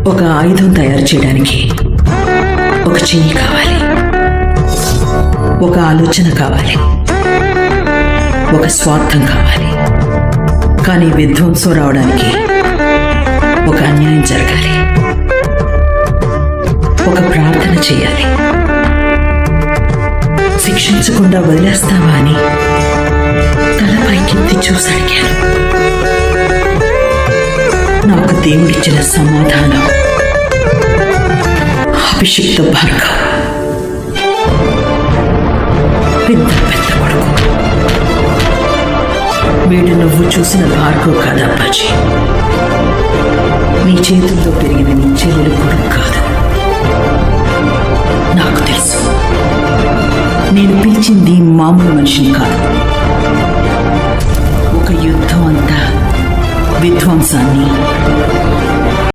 ఒక ఆయుధం తయారు చేయడానికి ఒక చెయ్యి కావాలి, ఒక ఆలోచన కావాలి, ఒక స్వార్థం కావాలి. కానీ విధ్వంసం రావడానికి ఒక అన్యాయం జరగాలి, ఒక ప్రార్థన చేయాలి. శిక్షించకుండా వదిలేస్తావా అని తలపైకెత్తి చూసి అడిగాను. నాకు దేవుడిచ్చిన సమాధానం అభిషిక్త భార్గవ్, పెద్ద కొడుకు. వీడు నువ్వు చూసిన భార్గవ్ కాదు అప్పాజీ. నీ చేతుల్లో పెరిగిన నీ చెల్లెలు కొడుకు కాదు. నాకు తెలుసు, నేను పిలిచింది మామూలు మనిషిని కాదు. ఒక యుద్ధం అంతా విధ్వంసాన్ని,